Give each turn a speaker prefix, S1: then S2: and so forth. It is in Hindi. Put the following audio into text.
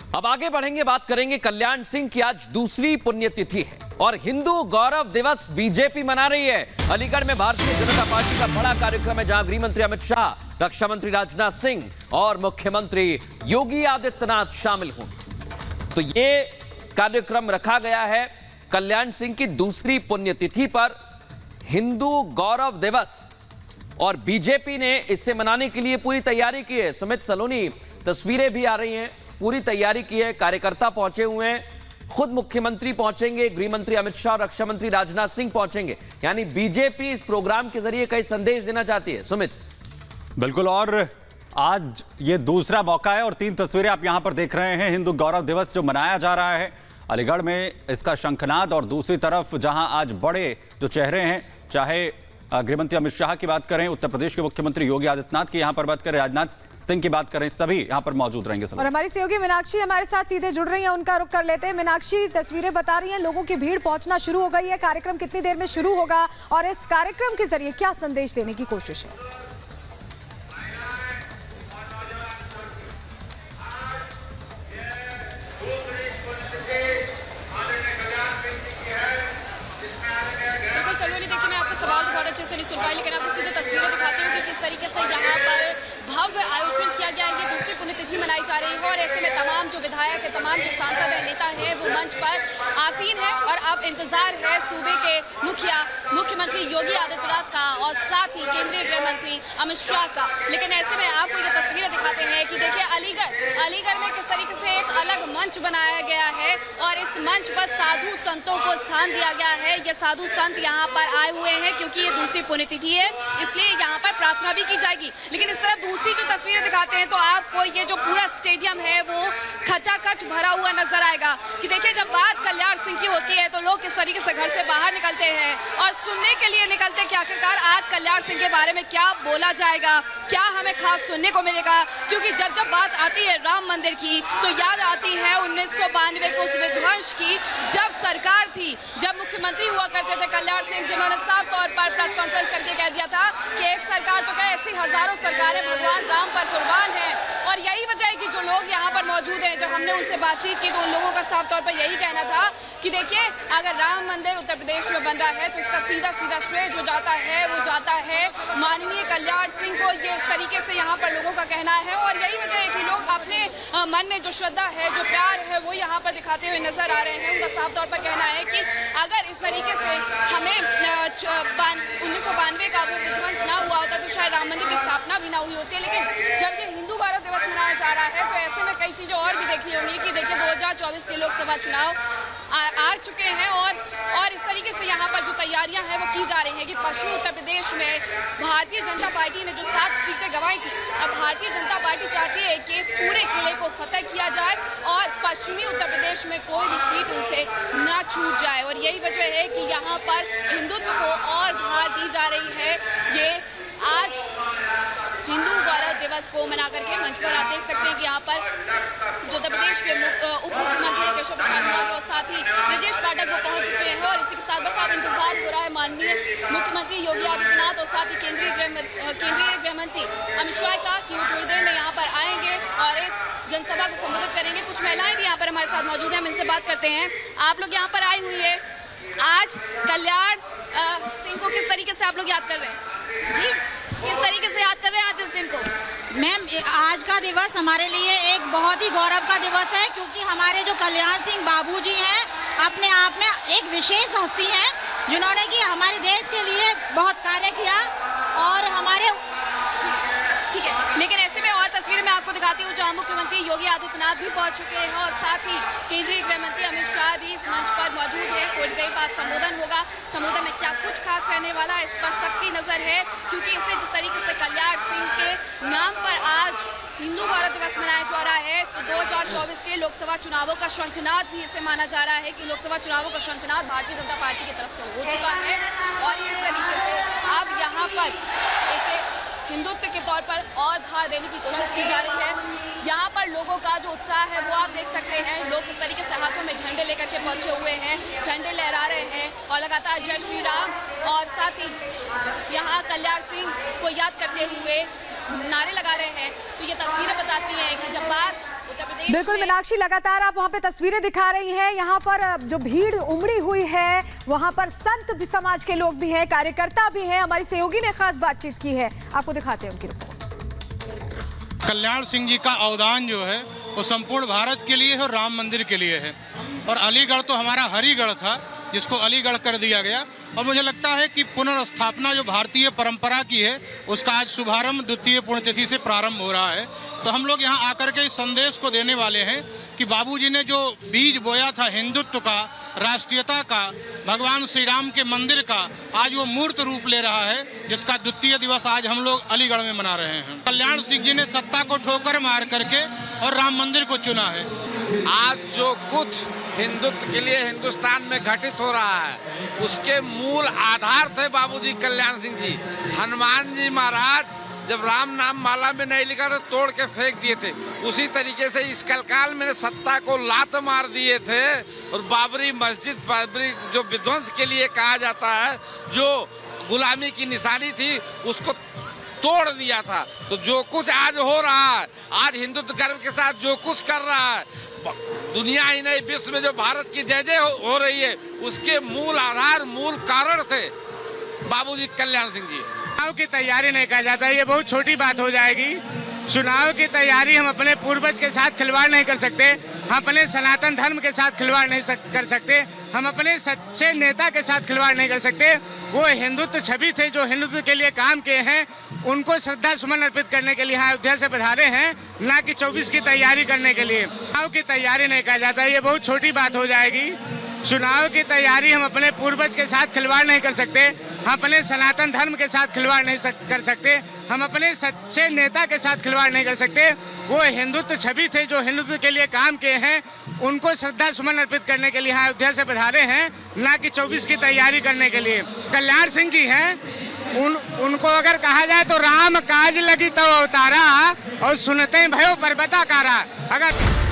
S1: अब आगे बढ़ेंगे, बात करेंगे कल्याण सिंह की। आज दूसरी पुण्यतिथि है और हिंदू गौरव दिवस बीजेपी मना रही है। अलीगढ़ में भारतीय जनता पार्टी का बड़ा कार्यक्रम है, जहां गृह मंत्री अमित शाह, रक्षा मंत्री राजनाथ सिंह और मुख्यमंत्री योगी आदित्यनाथ शामिल होंगे। तो ये कार्यक्रम रखा गया है कल्याण सिंह की दूसरी पुण्यतिथि पर, हिंदू गौरव दिवस, और बीजेपी ने इसे मनाने के लिए पूरी तैयारी की है। सुमित सलोनी, तस्वीरें भी आ रही हैं, पूरी तैयारी की है, कार्यकर्ता पहुंचे हुए हैं, खुद मुख्यमंत्री पहुंचेंगे, गृह मंत्री अमित शाह और रक्षा मंत्री राजनाथ सिंह पहुंचेंगे। यानी बीजेपी इस प्रोग्राम के जरिए कई संदेश देना चाहती है। सुमित,
S2: बिल्कुल, और आज ये दूसरा मौका है और 3 तस्वीरें आप यहां पर देख रहे हैं। हिंदू गौरव दिवस जो मनाया जा रहा है अलीगढ़ में, इसका शंखनाद, और दूसरी तरफ जहां आज बड़े जो चेहरे हैं, चाहे गृहमंत्री अमित शाह की बात करें, उत्तर प्रदेश के मुख्यमंत्री योगी आदित्यनाथ की यहां पर बात करें, राजनाथ सिंह की बात करें, सभी यहां पर मौजूद रहेंगे। और
S3: हमारी सहयोगी मीनाक्षी हमारे साथ सीधे जुड़ रही हैं, उनका रुख कर लेते हैं। मीनाक्षी, तस्वीरें बता रही हैं लोगों की भीड़ पहुंचना शुरू हो गई है, कार्यक्रम कितनी देर में शुरू होगा और इस कार्यक्रम के जरिए क्या संदेश देने की कोशिश है?
S4: देखिए, मैं आपको सवाल तो बहुत अच्छे से नहीं सुन पाई, लेकिन आपको सीधे तस्वीरें दिखाती हूँ कि किस तरीके से यहाँ पर भव्य आयोजन किया गया है। ये दूसरी पुण्यतिथि मनाई जा रही है और ऐसे में तमाम जो विधायक है, तमाम जो सांसद है, नेता है, वो मंच पर आसीन है और अब इंतजार है सूबे के मुख्यमंत्री योगी आदित्यनाथ का और साथ ही केंद्रीय गृह मंत्री अमित शाह का। लेकिन ऐसे में आपको ये तस्वीरें दिखाते हैं कि देखिए अलीगढ़ में किस तरीके से एक अलग मंच बनाया गया है और इस मंच पर साधु संतों को स्थान दिया गया है। ये साधु संत यहाँ पर आए हुए हैं क्योंकि ये दूसरी पुण्यतिथि है, इसलिए यहाँ पर प्रार्थना भी की जाएगी। लेकिन इस तरह दूसरी जो तस्वीरें दिखाते हैं तो आपको ये जो पूरा स्टेडियम है वो खचाखच भरा हुआ नजर आएगा कि देखिए जब बात कल्याण सिंह की होती है तो लोग किस तरीके से घर से बाहर निकलते हैं और सुनने के लिए निकलते हैं कि आखिरकार आज कल्याण सिंह के बारे में क्या बोला जाएगा, क्या हमें खास सुनने को मिलेगा। क्योंकि जब बात आती है राम मंदिर की तो याद आती है 1992 के उस विध्वंस की, जब सरकार थी, जब मुख्यमंत्री हुआ करते थे कल्याण सिंह, जिन्होंने साफ तौर पर प्रेस कॉन्फ्रेंस करके कह दिया था कि एक सरकार तो क्या, ऐसी हजारों सरकारें भगवान राम पर कुर्बान है। और यही वजह है कि जो लोग यहाँ पर मौजूद हैं, जब हमने उनसे बातचीत की तो उन लोगों का साफ तौर पर यही कहना था कि देखिए अगर राम मंदिर उत्तर प्रदेश में बन रहा है तो इसका सीधा सीधा श्रेय जो जाता है वो जाता है माननीय कल्याण सिंह को। ये इस तरीके से यहाँ पर लोगों का कहना है और यही वजह है कि लोग अपने मन में जो श्रद्धा है, जो प्यार है, वो यहाँ पर दिखाते हुए नजर आ रहे हैं। उनका साफ तौर पर कहना है कि अगर इस तरीके से हमें 1992 का वो विध्वंस ना हुआ होता तो शायद राम मंदिर की स्थापना भी ना हुई होती है। लेकिन जब ये हिंदू गौरव दिवस मनाया जा रहा है तो ऐसे में कई चीजें और भी देखनी होंगी कि देखिए 2024 के लोकसभा चुनाव आ चुके हैं और इस तरीके से यहाँ पर जो तैयारियां हैं वो की जा रही है कि पश्चिमी उत्तर प्रदेश में भारतीय जनता पार्टी ने जो 7 सीटें गंवाई थी, अब भारतीय जनता पार्टी चाहती है कि इस पूरे किले को फतह किया जाए और पश्चिमी उत्तर प्रदेश में कोई भी सीट उनसे ना छूट जाए। और यही वजह है कि यहाँ पर हिंदुत्व को और धार दी जा रही है। ये आज हिंदू गौरव दिवस को मना करके मंच पर आप देख सकते हैं कि यहाँ पर जो उत्तर प्रदेश के उप मुख्यमंत्री केशव प्रसाद मौर्य और साथ ही ब्रजेश पाठक वो पहुंच चुके हैं और इसी के साथ बस आप इंतजार हो रहा है माननीय मुख्यमंत्री योगी आदित्यनाथ और साथ ही केंद्रीय गृह मंत्री अमित शाह का कि वो थोड़ी देर में यहाँ पर आएंगे और इस जनसभा को संबोधित करेंगे। कुछ महिलाएं भी यहाँ पर हमारे साथ मौजूद हैं, हम इनसे बात करते हैं। आप लोग यहाँ पर आई हुई है, आज कल्याण सिंह को किस तरीके से आप लोग याद कर रहे हैं? जी, किस तरीके से याद कर रहे हैं आज इस दिन को?
S5: मैम, आज का दिवस हमारे लिए एक बहुत ही गौरव का दिवस है क्योंकि हमारे जो कल्याण सिंह बाबूजी हैं अपने आप में एक विशेष हस्ती हैं जिन्होंने कि हमारे देश के लिए बहुत कार्य किया और हमारे
S4: ठीक है। लेकिन ऐसे में और तस्वीरें मैं आपको दिखाती हूँ जहाँ मुख्यमंत्री योगी आदित्यनाथ भी पहुंच चुके हैं और साथ ही केंद्रीय गृह मंत्री अमित शाह भी इस मंच पर मौजूद है। थोड़ी देर बाद संबोधन होगा, संबोधन में क्या कुछ खास रहने वाला है इस पर सबकी नजर है क्योंकि इसे जिस तरीके से कल्याण सिंह के नाम पर आज हिंदू गौरव दिवस मनाया जा रहा है तो 2024 के लोकसभा चुनावों का शंखनाद भी इसे माना जा रहा है कि लोकसभा चुनावों का शंखनाद भारतीय जनता पार्टी की तरफ से हो चुका है और इस तरीके से अब यहाँ पर इसे हिंदुत्व के तौर पर और धार देने की कोशिश की जा रही है। यहाँ पर लोगों का जो उत्साह है वो आप देख सकते हैं, लोग किस तरीके से हाथों में झंडे लेकर के पहुंचे हुए हैं, झंडे लहरा रहे हैं और लगातार जय श्री राम और साथ ही यहाँ कल्याण सिंह को याद करते हुए नारे लगा रहे हैं। तो ये तस्वीरें बताती हैं कि जब बात उत्तर प्रदेश
S3: बिल्कुल
S4: में।
S3: मीनाक्षी, लगातार आप वहां पे तस्वीरें दिखा रही हैं। यहाँ पर जो भीड़ उमड़ी हुई है, वहां पर संत भी, समाज के लोग भी हैं, कार्यकर्ता भी हैं। हमारी सहयोगी ने खास बातचीत की है, आपको दिखाते हैं उनकी रिपोर्ट।
S6: कल्याण सिंह जी का अवदान जो है वो संपूर्ण भारत के लिए है और राम मंदिर के लिए है। और अलीगढ़ तो हमारा हरिगढ़ था, जिसको अलीगढ़ कर दिया गया। और मुझे लगता है कि पुनर्स्थापना जो भारतीय परंपरा की है, उसका आज शुभारंभ द्वितीय पुण्यतिथि से प्रारंभ हो रहा है। तो हम लोग यहाँ आकर के इस संदेश को देने वाले हैं कि बाबूजी ने जो बीज बोया था हिंदुत्व का, राष्ट्रीयता का, भगवान श्री राम के मंदिर का, आज वो मूर्त रूप ले रहा है, जिसका द्वितीय दिवस आज हम लोग अलीगढ़ में मना रहे हैं। कल्याण सिंह जी ने सत्ता को ठोकर मार करके और राम मंदिर को चुना है।
S7: आज जो कुछ हिंदुत्व के लिए हिंदुस्तान में घटित हो रहा है, उसके मूल आधार थे बाबूजी कल्याण सिंह जी। हनुमान जी महाराज जब राम नाम माला में नहीं लिखा तो तोड़ के फेंक दिए थे। उसी तरीके से इस कलकाल में सत्ता को लात मार दिए थे और बाबरी मस्जिद, बाबरी जो विध्वंस के लिए कहा जाता है, जो गुलामी की निशानी थी, उसको तोड़ दिया था। तो जो कुछ आज हो रहा है, आज हिंदुत्व गर्व के साथ जो कुछ कर रहा है, दुनिया ही नहीं विश्व में जो भारत की जय जय हो रही है, उसके मूल आधार, मूल कारण थे बाबूजी कल्याण सिंह जी।
S8: चुनाव की तैयारी नहीं कहा जाता, ये बहुत छोटी बात हो जाएगी। चुनाव की तैयारी हम अपने पूर्वज के साथ खिलवाड़ नहीं कर सकते, हम अपने सनातन धर्म के साथ खिलवाड़ नहीं कर सकते, हम अपने सच्चे नेता के साथ खिलवाड़ नहीं कर सकते। वो हिंदुत्व छवि थे जो हिंदुत्व के लिए काम किए हैं, उनको श्रद्धा सुमन अर्पित करने के लिए यहाँ अयोध्या से पधारे हैं, ना कि 24 की तैयारी करने के लिए। चुनाव की तैयारी नहीं कहा जाता, ये बहुत छोटी बात हो जाएगी। चुनाव की तैयारी हम अपने पूर्वज के साथ खिलवाड़ नहीं कर सकते, हम अपने सनातन धर्म के साथ खिलवाड़ नहीं कर सकते, हम अपने सच्चे नेता के साथ खिलवाड़ नहीं कर सकते। वो हिंदुत्व छवि थे जो हिंदुत्व के लिए काम किए हैं, उनको श्रद्धा सुमन अर्पित करने के लिए यहाँ अयोध्या से पधारे हैं, ना कि 24 की तैयारी करने के लिए। कल्याण सिंह जी हैं, उनको अगर कहा जाए तो राम काज लगी तो अवतारा और सुनते भयो पर्वता कारा। अगर